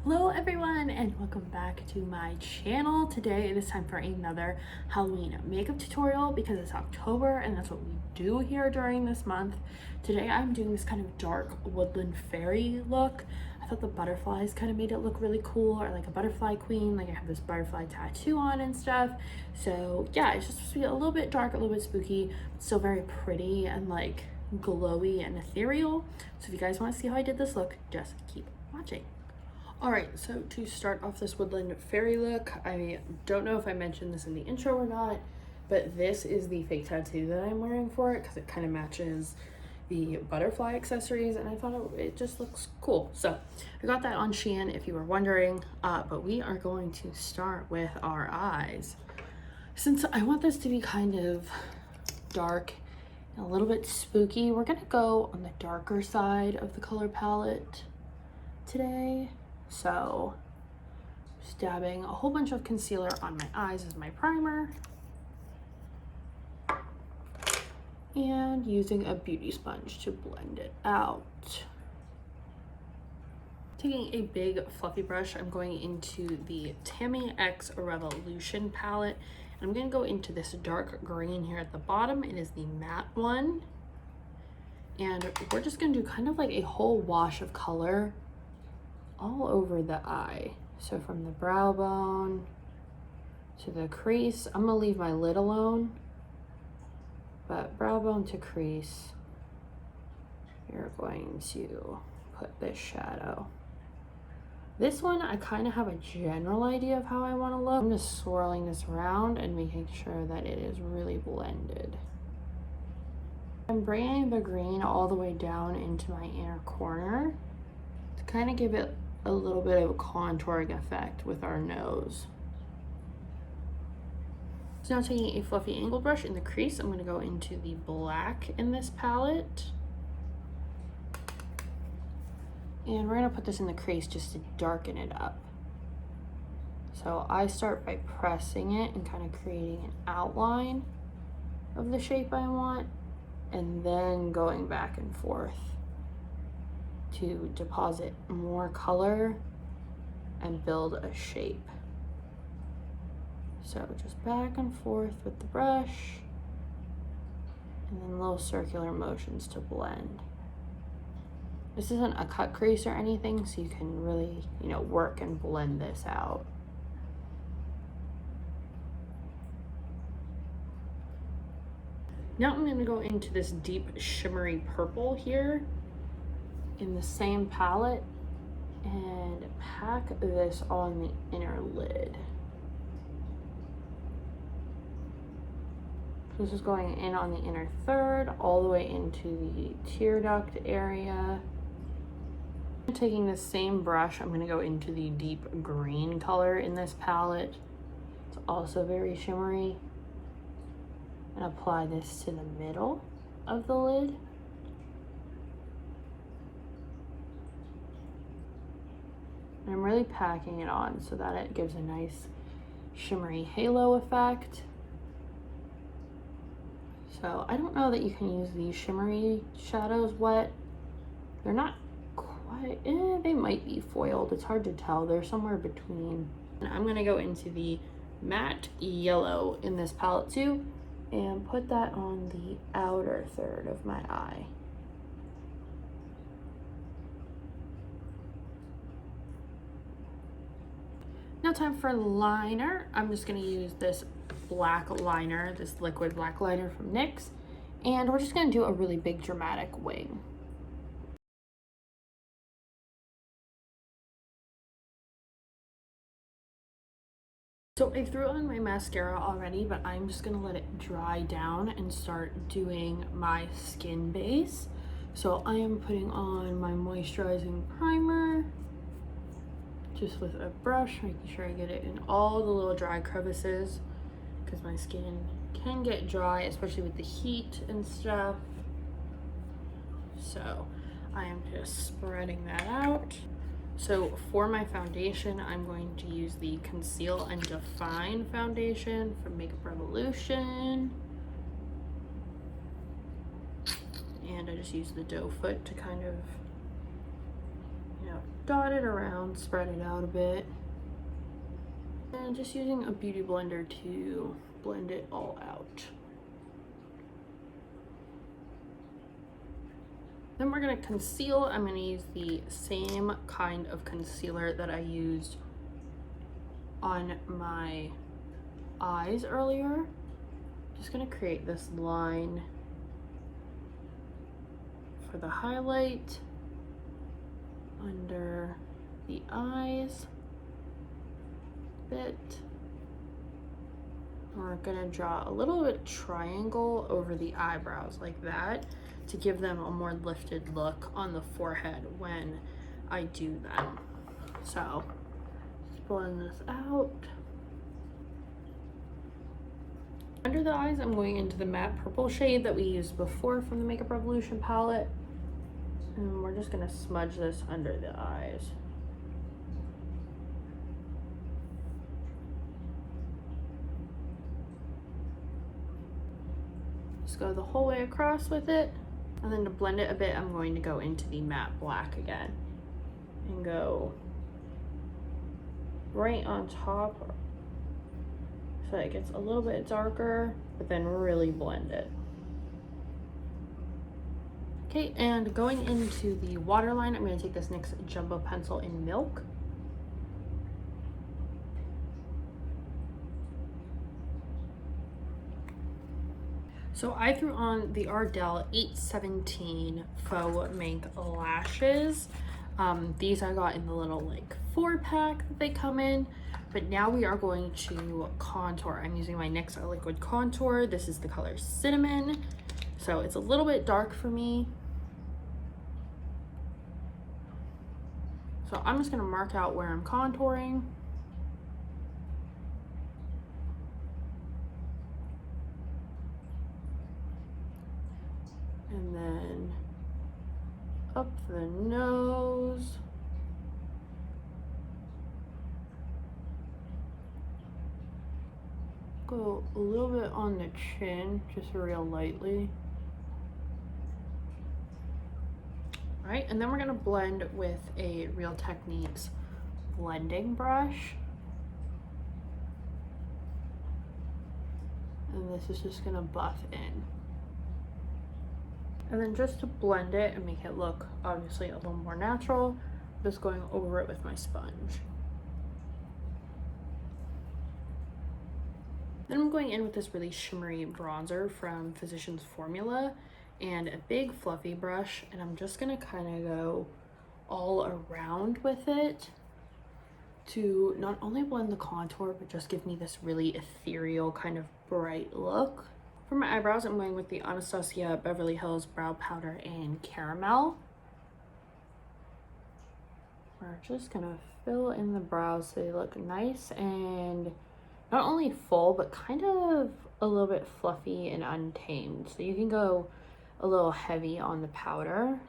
Hello everyone and welcome back to my channel. Today it is time for another Halloween makeup tutorial because it's October and that's what we do here during this month. Today I'm doing this kind of dark woodland fairy look. I thought the butterflies kind of made it look really cool, or like a butterfly queen, like I have this butterfly tattoo on and stuff. So yeah, it's just supposed to be a little bit dark, a little bit spooky, but still very pretty and like glowy and ethereal. So if you guys want to see how I did this look, just keep watching. Alright, so to start off this woodland fairy look, I don't know if I mentioned this in the intro or not, but this is the fake tattoo that I'm wearing for it because it kind of matches the butterfly accessories and I thought it just looks cool. So I got that on Shein if you were wondering, but we are going to start with our eyes. Since I want this to be kind of dark and a little bit spooky, we're going to go on the darker side of the color palette today. So just dabbing a whole bunch of concealer on my eyes as my primer and using a beauty sponge to blend it out. Taking a big fluffy brush, I'm going into the Tammy X Revolution palette and I'm going to go into this dark green here at the bottom. It is the matte one and we're just going to do kind of like a whole wash of color all over the eye. So from the brow bone to the crease, I'm gonna leave my lid alone, but brow bone to crease, you're going to put this shadow. This one, I kind of have a general idea of how I want to look. I'm just swirling this around and making sure that it is really blended. I'm bringing the green all the way down into my inner corner to kind of give it a little bit of a contouring effect with our nose. So now taking a fluffy angled brush in the crease, I'm going to go into the black in this palette. And we're going to put this in the crease just to darken it up. So I start by pressing it and kind of creating an outline of the shape I want, and then going back and forth to deposit more color and build a shape. So just back and forth with the brush and then little circular motions to blend. This isn't a cut crease or anything, so you can really, work and blend this out. Now I'm going to go into this deep shimmery purple here in the same palette and pack this on the inner lid. So this is going in on the inner third, all the way into the tear duct area. Taking the same brush, I'm going to go into the deep green color in this palette. It's also very shimmery. And apply this to the middle of the lid. And I'm really packing it on so that it gives a nice shimmery halo effect. So I don't know that you can use these shimmery shadows wet. They're not quite, they might be foiled. It's hard to tell. They're somewhere between. And I'm gonna go into the matte yellow in this palette too and put that on the outer third of my eye. Now time for liner. I'm just going to use this black liner, this liquid black liner from NYX, and we're just going to do a really big dramatic wing. So I threw on my mascara already, but I'm just going to let it dry down and start doing my skin base. So I am putting on my moisturizing primer just with a brush, making sure I get it in all the little dry crevices because my skin can get dry, especially with the heat and stuff. So I am just spreading that out. So for my foundation, I'm going to use the Conceal and Define foundation from Makeup Revolution. And I just use the doe foot to kind of, you know, dot it around, spread it out a bit. And just using a beauty blender to blend it all out. Then we're gonna conceal. I'm gonna use the same kind of concealer that I used on my eyes earlier. Just gonna create this line for the highlight under the eyes bit. We're gonna draw a little bit triangle over the eyebrows like that to give them a more lifted look on the forehead when I do them. So just blend this out. Under the eyes, I'm going into the matte purple shade that we used before from the Makeup Revolution palette. And we're just gonna smudge this under the eyes. Just go the whole way across with it. And then to blend it a bit, I'm going to go into the matte black again and go right on top so it gets a little bit darker, but then really blend it. Okay, and going into the waterline, I'm going to take this NYX Jumbo Pencil in Milk. So I threw on the Ardell 817 Faux Mink Lashes. These I got in the little like 4-pack that they come in. But now we are going to contour. I'm using my NYX Liquid Contour. This is the color Cinnamon. So it's a little bit dark for me. So I'm just gonna mark out where I'm contouring. And then up the nose. Go a little bit on the chin, just real lightly. All right, and then we're gonna blend with a Real Techniques blending brush. And this is just gonna buff in. And then just to blend it and make it look obviously a little more natural, I'm just going over it with my sponge. Then I'm going in with this really shimmery bronzer from Physicians Formula and a big fluffy brush, and I'm just gonna kind of go all around with it to not only blend the contour, but just give me this really ethereal kind of bright look. For my eyebrows, I'm going with the Anastasia Beverly Hills Brow Powder in Caramel. We're just gonna fill in the brows so they look nice and not only full, but kind of a little bit fluffy and untamed. So you can go a little heavy on the powder.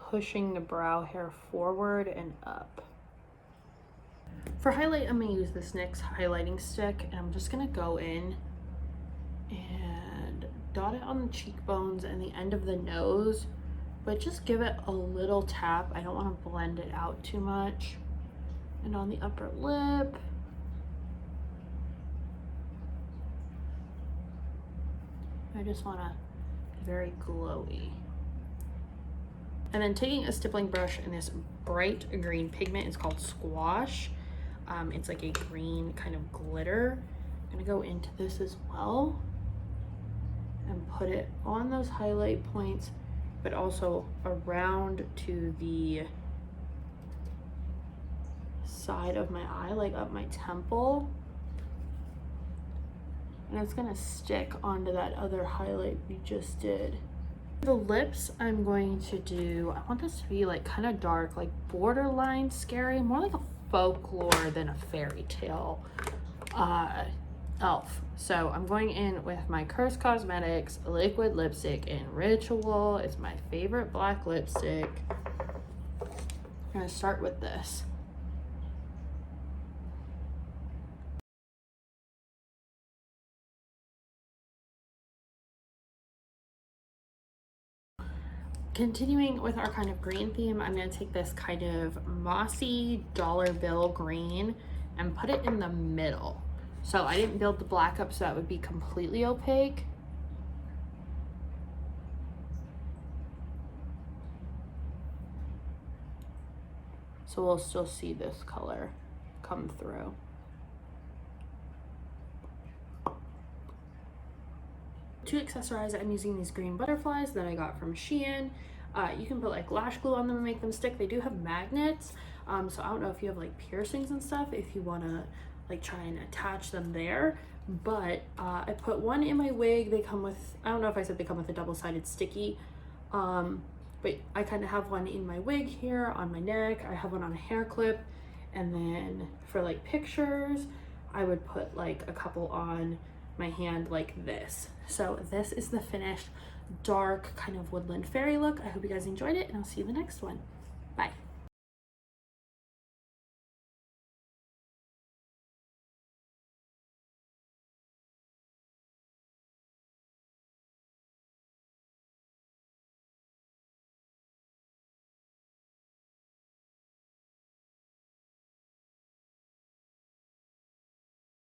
Pushing the brow hair forward and up. For highlight, I'm gonna use this NYX highlighting stick, and I'm just gonna go in and dot it on the cheekbones and the end of the nose, but just give it a little tap. I don't want to blend it out too much. And on the upper lip. I just want to be very glowy. And then taking a stippling brush and this bright green pigment, it's called Squash. It's like a green kind of glitter. I'm gonna go into this as well and put it on those highlight points, but also around to the side of my eye, like up my temple. And it's gonna stick onto that other highlight we just did. The lips, I'm going to do, I want this to be like kind of dark, like borderline scary, more like a folklore than a fairy tale elf. So I'm going in with my Curse Cosmetics liquid lipstick in Ritual. It's my favorite black lipstick. I'm gonna start with this. Continuing with our kind of green theme, I'm going to take this kind of mossy dollar bill green and put it in the middle. So I didn't build the black up so that would be completely opaque. So we'll still see this color come through. To accessorize, I'm using these green butterflies that I got from Shein. You can put like lash glue on them and make them stick. They do have magnets, so I don't know if you have like piercings and stuff, if you want to like try and attach them there. But I put one in my wig. They come with, I don't know if I said they come with a double-sided sticky, but I kind of have one in my wig here on my neck. I have one on a hair clip, and then for like pictures, I would put like a couple on my hand like this. So this is the finished dark kind of woodland fairy look. I hope you guys enjoyed it, and I'll see you in the next one. Bye.